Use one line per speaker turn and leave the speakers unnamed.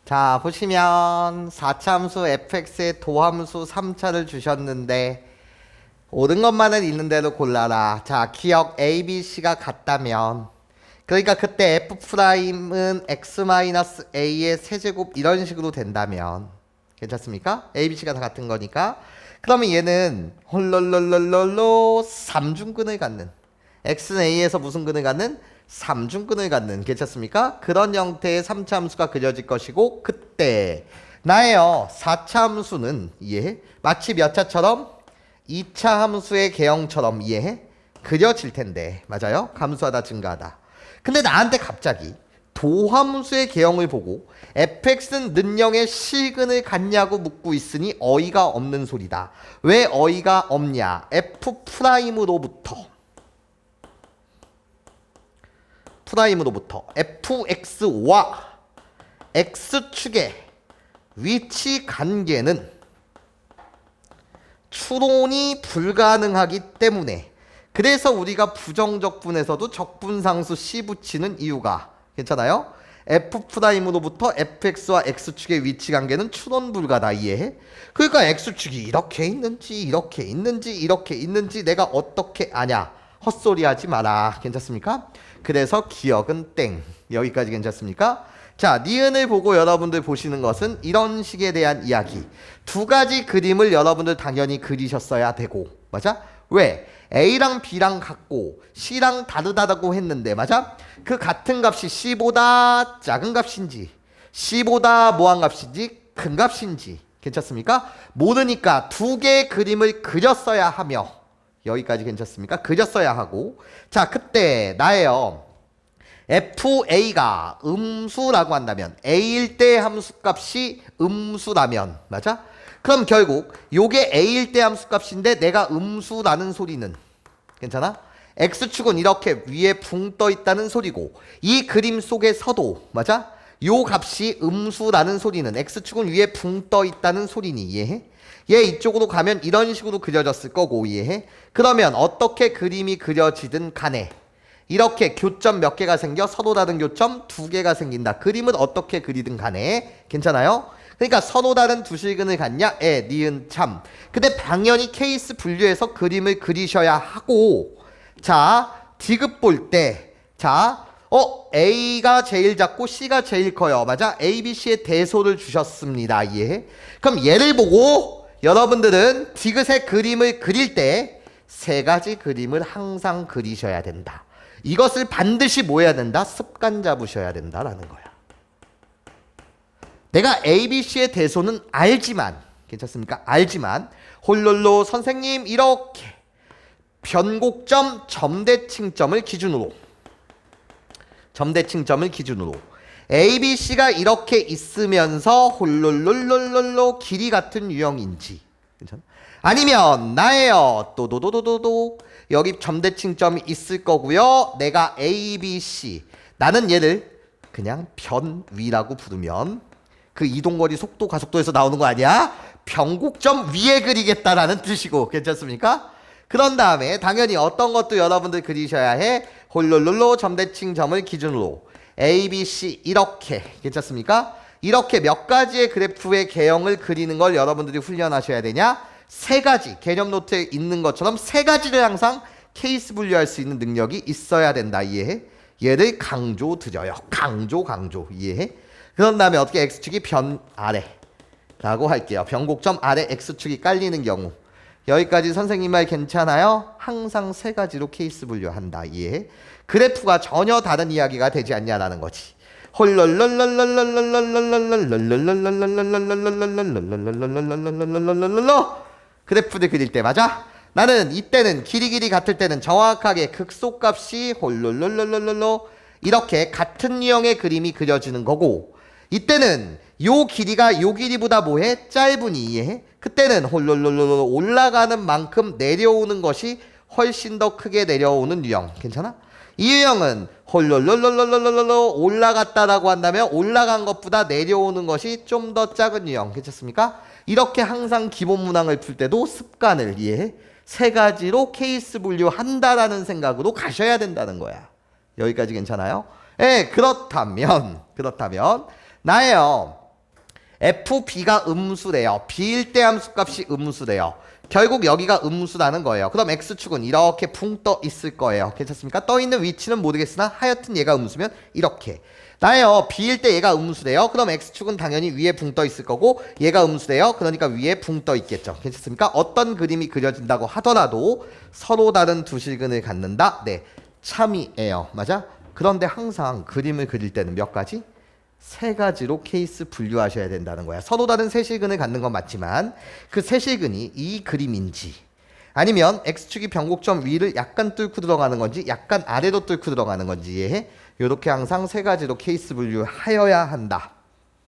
자, 보시면 4차 함수 fx의 도함수 3차를 주셨는데 옳은 것만은 있는 대로 골라라. 자, 기억 a, b, c가 같다면 그러니까 그때 f'은 x-a의 세제곱 이런 식으로 된다면 괜찮습니까? a, b, c가 다 같은 거니까 그러면 얘는 홀롤롤롤롤로 3중근을 갖는 x는 a에서 무슨 근을 갖는? 3중근을 갖는 괜찮습니까? 그런 형태의 3차 함수가 그려질 것이고 그때 나의 4차 함수는 이해해? 마치 몇 차처럼? 2차 함수의 개형처럼 이해해? 그려질 텐데 맞아요? 감소하다 증가하다. 근데 나한테 갑자기 도함수의 개형을 보고 fx는 는영의 실근을 갖냐고 묻고 있으니 어이가 없는 소리다. 왜 어이가 없냐? f'로부터 fx와 x축의 위치 관계는 추론이 불가능하기 때문에 그래서 우리가 부정적분에서도 적분상수 C 붙이는 이유가 괜찮아요? f'로부터 fx와 x축의 위치 관계는 추론 불가다 이해해? 그러니까 x축이 이렇게 있는지 이렇게 있는지 이렇게 있는지 내가 어떻게 아냐? 헛소리 하지 마라. 괜찮습니까? 그래서 기억은 땡. 여기까지 괜찮습니까? 자, 니은을 보고 여러분들 보시는 것은 이런 식에 대한 이야기. 두 가지 그림을 여러분들 당연히 그리셨어야 되고 맞아? 왜? A랑 B랑 같고 C랑 다르다고 했는데 맞아? 그 같은 값이 C보다 작은 값인지 C보다 뭐한 값인지 큰 값인지 괜찮습니까? 모르니까 두 개의 그림을 그렸어야 하며 여기까지 괜찮습니까? 그렸어야 하고 자 그때 나예요 FA가 음수라고 한다면 A일 때 함수값이 음수라면 맞아? 그럼 결국 요게 A일 때 함수값인데 내가 음수라는 소리는 괜찮아? X축은 이렇게 위에 붕 떠 있다는 소리고 이 그림 속에서도 맞아? 요 값이 음수라는 소리는 X축은 위에 붕 떠 있다는 소리니 이해해? 얘 이쪽으로 가면 이런 식으로 그려졌을 거고 이해해? 그러면 어떻게 그림이 그려지든 간에 이렇게 교점 몇 개가 생겨? 서로 다른 교점 두 개가 생긴다. 그림을 어떻게 그리든 간에 괜찮아요? 그러니까 서로 다른 두 실근을 갖냐? 니은 참. 근데 당연히 케이스 분류해서 그림을 그리셔야 하고 자 디귿 볼 때 자 A가 제일 작고 C가 제일 커요. 맞아? A, B, C의 대소를 주셨습니다. 이해해? 그럼 얘를 보고 여러분들은 디귿의 그림을 그릴 때 세 가지 그림을 항상 그리셔야 된다. 이것을 반드시 뭐 해야 된다? 습관 잡으셔야 된다라는 거야. 내가 A, B, C의 대소는 알지만 괜찮습니까? 알지만 홀롤로 선생님 이렇게 변곡점 점대칭점을 기준으로 A, B, C가 이렇게 있으면서 홀롤롤롤롤로 길이 같은 유형인지 괜찮아? 아니면 나예요 또도도도도도 여기 점대칭점이 있을 거고요. 내가 A, B, C 나는 얘를 그냥 변위라고 부르면 그 이동거리 속도 가속도에서 나오는 거 아니야? 변곡점 위에 그리겠다라는 뜻이고 괜찮습니까? 그런 다음에 당연히 어떤 것도 여러분들 그리셔야 해. 홀롤롤로 점대칭점을 기준으로 A, B, C 이렇게 괜찮습니까? 이렇게 몇 가지의 그래프의 개형을 그리는 걸 여러분들이 훈련하셔야 되냐? 세 가지 개념 노트에 있는 것처럼 세 가지를 항상 케이스 분류할 수 있는 능력이 있어야 된다. 이해해? 얘를 강조 드려요. 강조 이해해? 그런 다음에 어떻게 X축이 변 아래라고 할게요. 변곡점 아래 X축이 깔리는 경우 여기까지 선생님 말 괜찮아요? 항상 세 가지로 케이스 분류한다. 이해해? 그래프가 전혀 다른 이야기가 되지 않냐라는 거지. 그래프를 그릴 때 맞아? 나는 이때는 길이 같을 때는 정확하게 극소값이 홀롤롤롤롤롤 이렇게 같은 유형의 그림이 그려지는 거고 이때는 요 길이가 요 길이보다 뭐해? 짧으니 이해해? 그때는 홀롤롤롤 올라가는 만큼 내려오는 것이 훨씬 더 크게 내려오는 유형 괜찮아? 이 유형은 홀롤롤롤롤롤 올라갔다라고 한다면 올라간 것보다 내려오는 것이 좀 더 작은 유형 괜찮습니까? 이렇게 항상 기본 문항을 풀 때도 습관을 이해해? 세 가지로 케이스 분류한다라는 생각으로 가셔야 된다는 거야. 여기까지 괜찮아요? 예, 그렇다면 나예요. fb가 음수래요. 비일대 함수값이 음수래요. 결국 여기가 음수라는 거예요. 그럼 x축은 이렇게 붕 떠 있을 거예요. 괜찮습니까? 떠 있는 위치는 모르겠으나 하여튼 얘가 음수면 이렇게. 나예요. B일 때 얘가 음수래요. 그럼 x축은 당연히 위에 붕 떠 있을 거고 얘가 음수래요. 그러니까 위에 붕 떠 있겠죠. 괜찮습니까? 어떤 그림이 그려진다고 하더라도 서로 다른 두 실근을 갖는다. 네, 참이에요. 맞아? 그런데 항상 그림을 그릴 때는 몇 가지? 세 가지로 케이스 분류하셔야 된다는 거야. 서로 다른 세 실근을 갖는 건 맞지만 그 세 실근이 이 그림인지 아니면 x축이 변곡점 위를 약간 뚫고 들어가는 건지 약간 아래로 뚫고 들어가는 건지 이렇게 항상 세 가지로 케이스 분류하여야 한다.